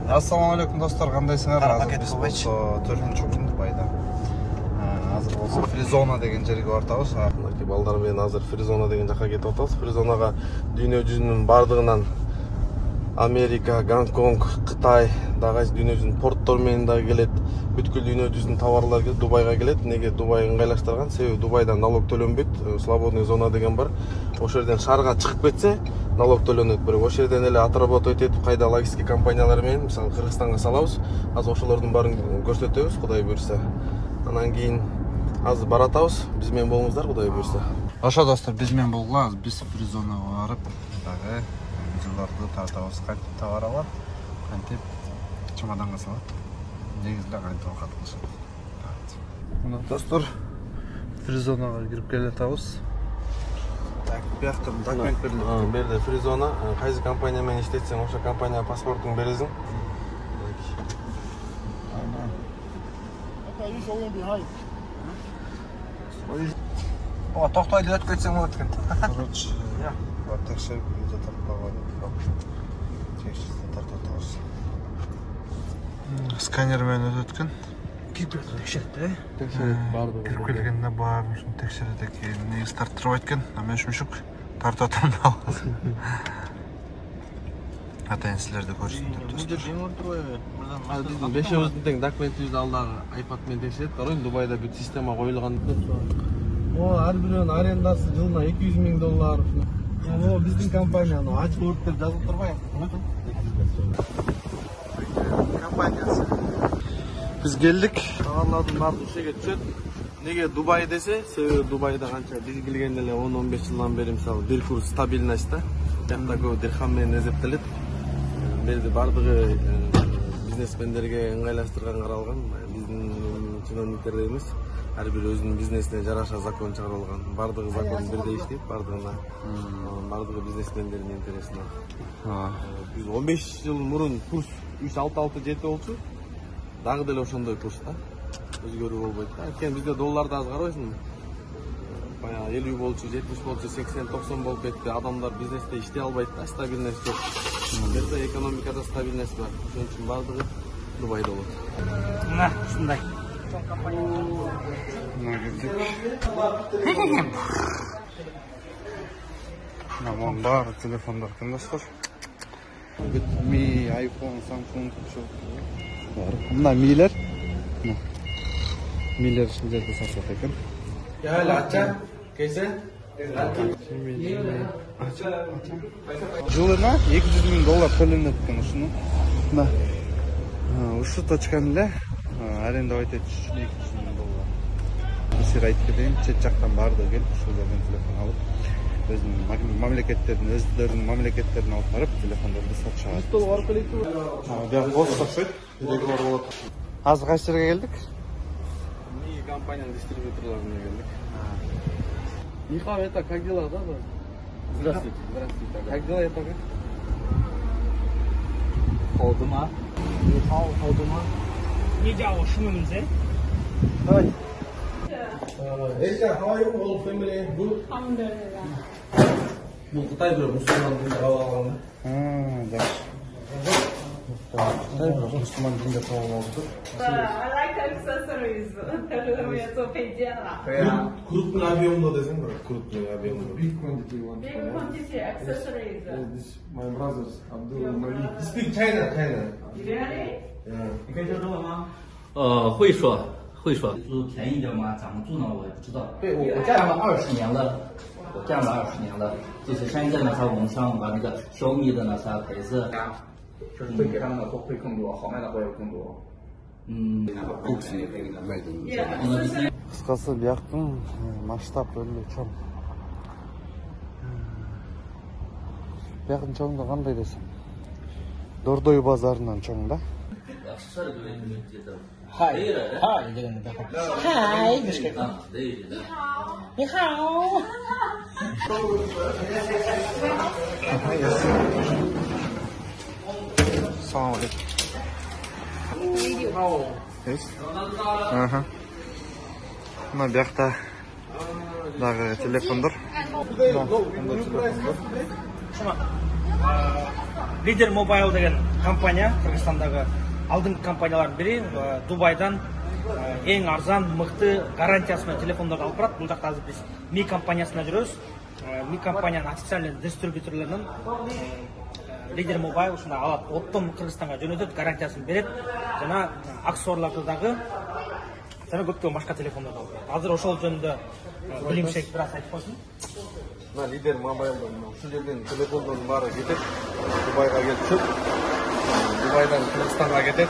Assalamu alaikum dostlar, qandaysыңар? Азыр биз болсо 4-күн Дубайда. Азыр болсо Фризона деген жерге бартабыз. Мынакей балдар менен азыр Фризона деген жака кетип атабыз. Фризонага дүйнө жүзүнүн бардыгынан Америка, Гонконг, Кытай, дагы дүйнө жүзүнүн порттор менен дагы келет. Бүткүл дүйнө жүзүнүн товарлар келет, Дубайга келет. Неге Дубай ыңгайлаштырган? Себеби Дубайдан налог төлөнбөйт. Свободный зона деген бар. Ошол жерден шаарга чыгып кетсе, налог төлөнөт. Бирок ошол жерден эле отработать этип, кайда логистика компаниялары менен, мисалы Кыргызстанга салабыз. Азыр ошолордун баарын көрсөтөбүз, Кудай буйрса. Анан кийин азыр баратабыз. Биз менен болуңуздар, Кудай буйрса. Ошо достор, биз менен болгула, биз Фризонага барып, дагы жылдарды тартабыз. Кантип товар алат, кантип чемоданга салат. Негизинде кантип окат кылышат. Мына достор, Фризонага кирип келатабыз. Так, бияктан документ берилет. Берди Фризона, кайсы компания менен иштетсең, ошо компания паспортун бересиң. О, токтой деп өтүп кетсең болот экен. Короче, вот текшерип үйдө тартпаган. Текшерип тартабыз. Сканер менен өтөт экен. Кирип текшерет, Текшерип барды. Кирип келгенде баарын ушун текшерет экен. Негизи тарттырбайт экен. А мен шумшук тартып атам да. Атайын силерди көрсөтөм достор. Биздин бешөөбүздүн тең документибизди алдагы iPad менен текшерет. Карайын, Дубайда бүт система коюлган. Ар бирөөнүн арендасы жылына $200,000. О, биздин компания Ачборд деп жазылып турбайбы? Компаниясы. Биз келдик. Товарлардын баары ушеге түшөт. Неге Дубай десе, себеби Дубайда канча биз келгенде эле 10-15 жылдан бери мисалы бир курс стабильность да. Жакта көп дирхам менен эсептелет. Берди бардыгы бизнесмендерге ыңгайлаштырган каралган. Биздин чиновниктер эмес. Ар бир өзүнүн бизнесине жараша закон чыгарылган. Бардыгы закон бирдей иштейт, бардыгына. Бардыгы бизнесмендердин интересине. Биз 15 жыл мурун курс 366 болчу. Дагы деле ошондой курс да. Өзгөрүү болбойт да. Анткени бизде долларды аз карабайсыңбы? Баягы 50 болчу, 70 болчу, 80-90 болуп кетти. Адамдар бизнесте иштей албайт да, стабильность жок. Берде экономикада стабильность бар. Ошон үчүн бардыгы Дубайда болот. Мына ушундай. Чоң компания. Мына келдик. Мына бар телефондар экен достор. Mi, iPhone, Samsung бар. Мына милер. Милер ушул жерде сатылат экен. Gel aça. Kese? Жылына $200,000 төлөнөт экен ушуну. Мына ушу точканы эле арендовать этиш үчүн $200,000. Сир айтып кетейин, чет жактан баардыгы келип ушул жерден телефон алып, өзүнүн өздөрүнүн мамлекеттерине алып барып телефондорду сатышат. Стол барып келейинби? Бияк болсо окшойт. Биреги бар болот. Азыр кайсы жерге келдик? Ми компанияның дистрибьюторларына келдик. Михаил, это как дела, да? Здравствуйте. Здравствуйте. Как дела, это как? Холдума. Михаил, Холдума. 你叫我什么名字？ Hi. Elsa, how are you? All family good? Alhamdulillah. Bu Kıtay bir Müslüman dinde kavga жакшы. Müslüman dinde kavga oldu. I like accessories. 我也做配件了。 Krupun abiyonda desem mi? Krupun abiyonda. Big quantity one. Big quantity accessories. This my brothers Abdul Malik. Speak China. Really? 你可以说中文吗？会说。住便宜点吗？怎么住呢？我也不知道。对，我干了20年了，就是深圳的它网上把那个小米的那啥牌子，就是会给他们的会更多，好卖的货也更多。Кыскасы бияктын масштаб өрлө чоң. Бияктын чоңдугу кандай десем? Дордой базарынан чоң да.嗨дегенде嗨деш керек. 你好。Салам алейкум. Мына биякта дагы телефондор. Leader Mobile деген компания, Кыргызстандағы алдыңғы компаниялардың бірі, Дубайдан ең арзан, мықты гарантиясымен телефондарды алып барады. Бұл жақта біз Ми компаниясына жүрөбүз. Ми компанияның официальный дистрибьюторларынан Leader Mobile ушунда алат. Оттон Кыргызстанга жөнөтөт, гарантиясын берет. Жана аксессуарларды дагы жана көптөгөн башка телефондарды алып барат. Азыр ошол жөнүндө билимшек бир аз айтып койсун. Мына Leader Mobile ушул жерден телефондордун баары кетет. Дубайга келип түшөт. Дубайдан Кыргызстанга кетет.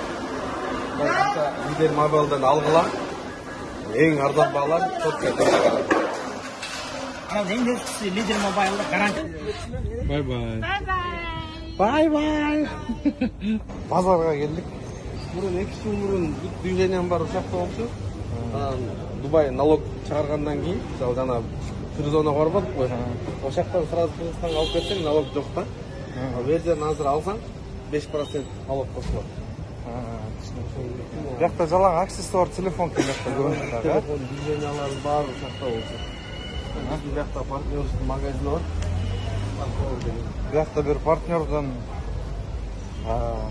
Leader Mobile'дан алгыла. Эң арзан баалар Турция тарапынан. Анан эң нечиси Leader Mobile гарантия. Бай-бай. Бай-бай. Базарга келдик. Мурун 2 жыл мурун бүт движениям бар ушакта болчу. Дубай налог чыгаргандан кийин, жана зона барбадык го. Ошактан сразу Кыргызстанга алып кетсең, налог жок да. Бу жерден азыр алсаң 5% налог кошулат. Бияқта жалаң аксессуар телефон келмекте көрүнүп да. Телефон движениялары бар ушакта болчу. Биздин бияқта партнерский магазин бар. Бияқта бир партнердон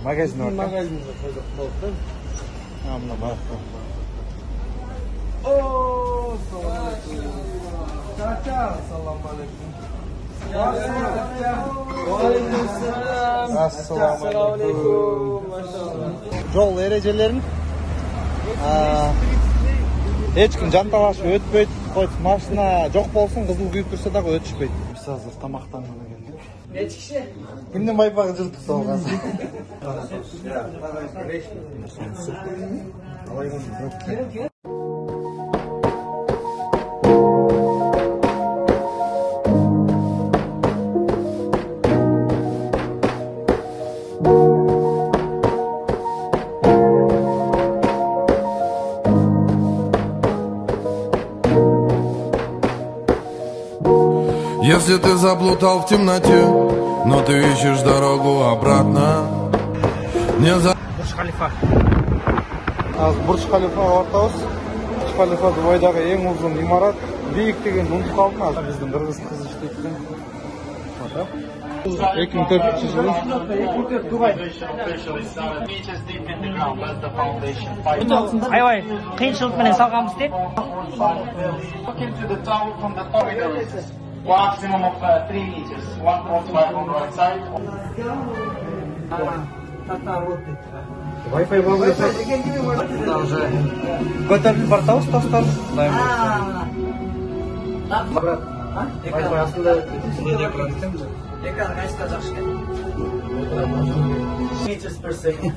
магазин бар. Магазин болот да. Мына бияқта. О, салам алейкум. Чача, салам алейкум. Assalamu alaikum. Жол эрежелерин эч ким жанталашып өтпөйт, койт машина жок болсун, кызыл күйүп турса дагы өтүшпөйт. Биз азыр тамактанганы келдик. Нече киши? Күндүн байпагы жылтып салган. Если ты заплутал в темноте, но ты ищешь дорогу обратно, не за... Бурж Халифа. Бурж Халифага бартабыз. Бурж Халифа Дубайдагы эң узун имарат. Бийиктигин унутуп калдым. Азыр биздин кыргыз кыз иштейт экен. 2004-жылы. Аябай кыйынчылык менен салганбыз дейт. Maximum of 3 meters, 1.5 on the right side. Wi-Fi бар болса, уже көтөрүлүп бартабыз достор. Wi-Fi астында неде турат экен? Экран кайсыда жакшы экен? Meters per second.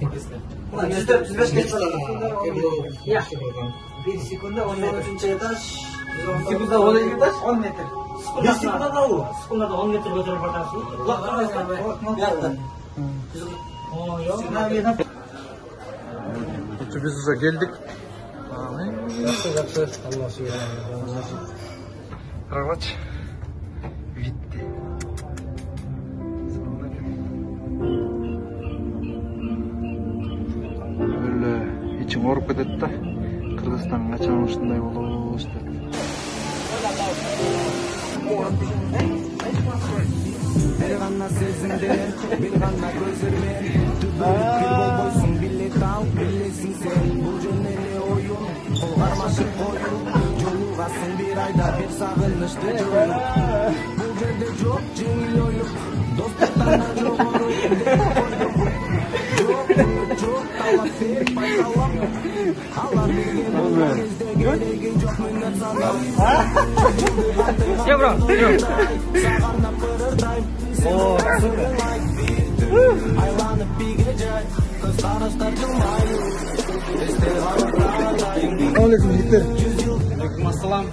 145 кетсалар. Яхшы болгон. 1 секунда 10 метр. 3 этаж. Секунда 10 этаж, 10 метр. 1 секундада у. Секундада 10 метр көтөрүп бартасыз. Biz уже geldik. Жақсы. Алла сүйер. Карагач. Витти. Böyle içim orup ketет да. Кыргызстан качан ушундай болобуз деп. Bir gana sözümde, bir gana gözümde. Tübülük bolboysun, bilet al, bilesin sen. Bu jöneli oyun, kol karmaşık koyun. Jolugasın bir ayda bir sağınıştı joyun. Bu jerde çok jengil oyun. Dostluktan jogoru yendek koydum. Çok talap verip paytalap. Allah bilgen olur bizde gelegi çok minnet sana. Все, бро. Сағанап пырырдайм. Айланып биге жай. Көз қараштар жылмайын. Есте қалықтардайым. Алейкум життер. Ассалам.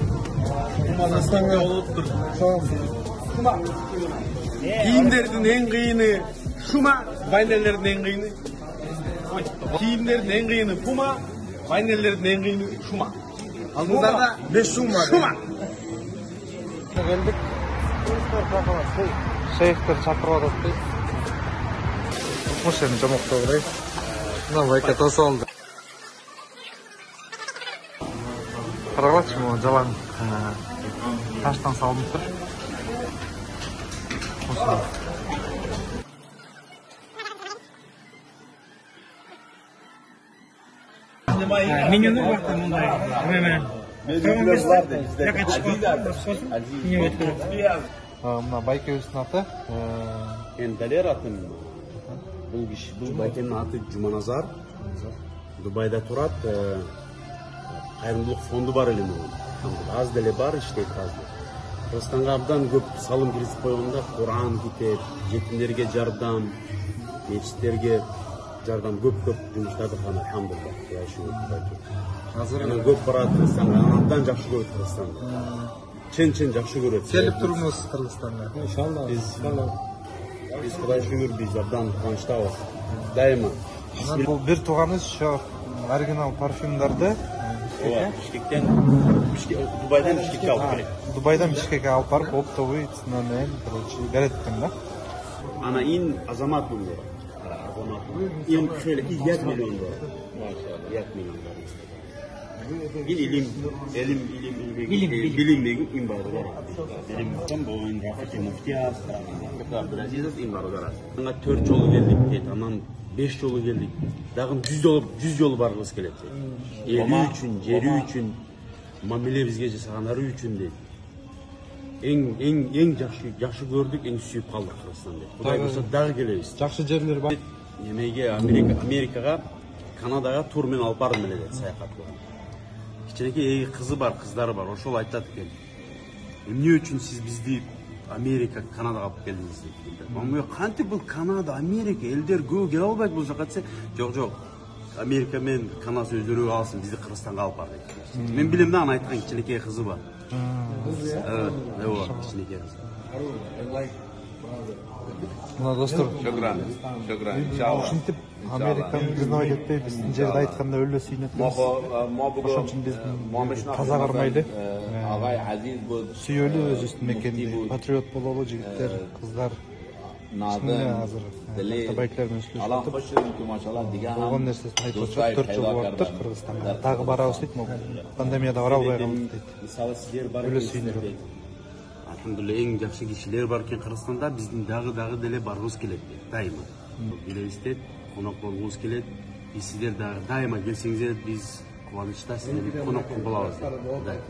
Кыргызстанга Олуптур. салам. Кийимдердин эң кыйыны Шума, вайнерлердин эң кыйыны. Кийимдердин эң кыйыны Пума, вайнерлердин эң кыйыны Шума. Алдыңыздарда 5 Шума. Шума. Geldik. Шейхтер чакырып атат дейт. Ошону жамоктоо берейин. Мына байка тосолду. Карагачы, могу жалаң таштан салынып тур. менюні бар да мындай неменен мына байкебиздин аты Енді дәлер атын. Бұл байкенің аты Жұманазар. Дубайда тұрады. Қайырымдылық фонды бар елі мұның. Аз дәле бар, іштейді азды. Қырғызстанға абдан көп салым кірісіп қойғанда Құран кетеді, жетімдерге жардам, мешіттерге жардам көп жұмыстарды қана алхамдулилlah. Көп барады Қырғызстанға, абдан жақсы көреді Қырғызстанды. Чен жақсы көреді. келип турмуз Кыргызстанга. Biz Құдай шүгір біз абдан қуаныштабыз. Дайыма. Бул бир тууганыбыз ошо оригинал парфюмдарды Бишкектен, Дубайдан Бишкекке алып келеді. Дубайдан Бишкекке алып барып, оптовый ценамен, короче, берет экен да. Ana in azamat bunlar. In şöyle 100 milyon dolar. 100 milyon dolar. İlim in var. Bilim tam bu in rafiki muhtiyaz. Abdülaziz in var olar. Anga 4 yolu geldik deydi. Anan 5 yolu geldik. Dağın 100 yolu barğımız keledi. Eli üçün, jeri üçün, mamile bizge jasaganlары üçün deydi. En жақсы көрдік, en сүйіп қалдық Қырғызстанда. Құдай болса дағы келеміз. Жакшы жерлер бар. Немеге Америкаға, Канадаға турмен алып бардым эле деді саяхат болған. Кичинекей қызы бар, қыздары бар. Ошол айтады екен. Эмне үчүн сиз бизди Америка, Канадаға алып келдиңиз дейді. Кантип бул Канада, Америка, элдер көп келе албайт бул жака десе, жок. Америка мен Канада өздөрү алсын, бизди Кыргызстанга алып бар дейді. Мен билем да, аны айткан кичинекей қызы бар. Мына достор, ушинтип Американы кызмат этпей, биздин жерде айтканда өлө сүйүнөтбүз. Ошон үчүн биздин таза кармайлы, сүйөлү өзүбүздүн мекенди, патриот бололу жигиттер, кыздар. Азыр байкалар менен сүйлөшүп болгон нерсесин айтып атышат. 4 жыл болуптур Кыргызстанга. Дагы барабыз дейт, пандемияда бара албай калдык дейт. Өлө сүйүнүп. Alhamdulillah en жақсы кишилер бар екен Қырғызстанда, біздің дағы деле барғыбыз келеді дайыма. Билебиз дейт, конок болгубуз келет. Биз сиздер дайыма келсеңиздер, биз кубанычта сиздерге конок болобуз дейт.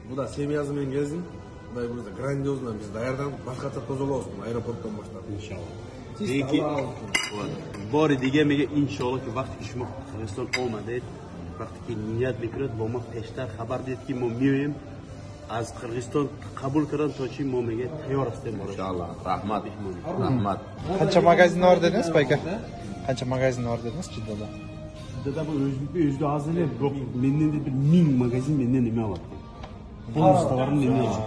Буда семьясы менен келсин. Кудай буйруса грандиозно биз даярданып башкача тозолобуз аэропорттон баштап. Иншалла. Деки бори дегемеге иншалла ки вакыт кишмок Кыргызстан олма дейт. Вакыт ки ният бекрет болмак тештар хабар дейт ки мо мием از قرغیزستان قبول کردن تا چی ما میگه تیار هستیم انشالله رحمت Qancha magazin var dediniz bayka? Qancha magazin var dediniz Jiddada? Jiddada bu özgü az ele yok. Menden de bir 1000 magazin menden nima aladi. Bonus tovarın nima aladi.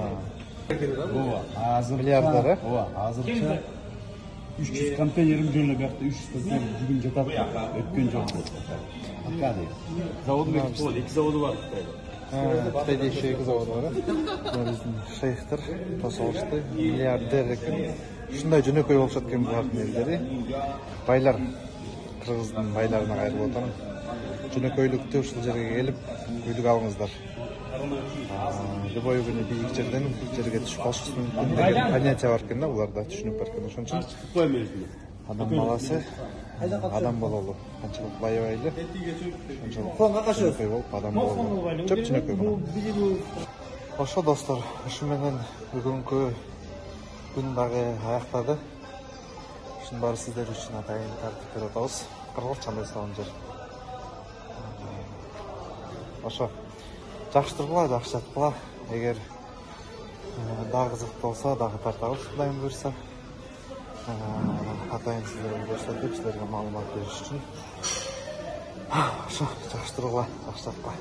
Milyardları. Hozircha 300 konteynerim jo'nab yoqda 300 konteyner bugun jatadi. O'tgan jo'q. Hakadi. Zavod mektubi, 2 zavodi var. Xitoyda ishlaydigan zavod bor. Bizning shayxdir, to'solishdi, milliarder ekan. Shunday jo'nako'y o'xshatgan bularning elleri. Baylar, Qirg'izning baylarini ayirib o'taman. Jo'nako'ylikda ушул жерге kelib, uyluk alыңыздар. Любой күнү бийик жерден жерге түшүп калышыңыз мүмкүн деген понятие бар экен да, буларда түшүнүп бар экен. Ошон үчүн адам баласы адам бололу. Канчалык байыбайлы, канчалык жөнөкөй болуп адам бололу. Чөп жөнөкөй болот. Ошо достор, ушу менен бүгүнкү күн дагы аяктады. Ушунун баары сиздер үчүн атайын тартип берип атабыз. Кыргызча салам жер. Ошо жакшы тургула, жакшы жаткыла. Эгер дагы кызык болсо, дагы тартабыз, Кудайым буйрса. Атайын сиздерге көрсөтүп, сиздерге маалымат бериш үчүн. Ошо жакшы тургула, жакшы жаткыла.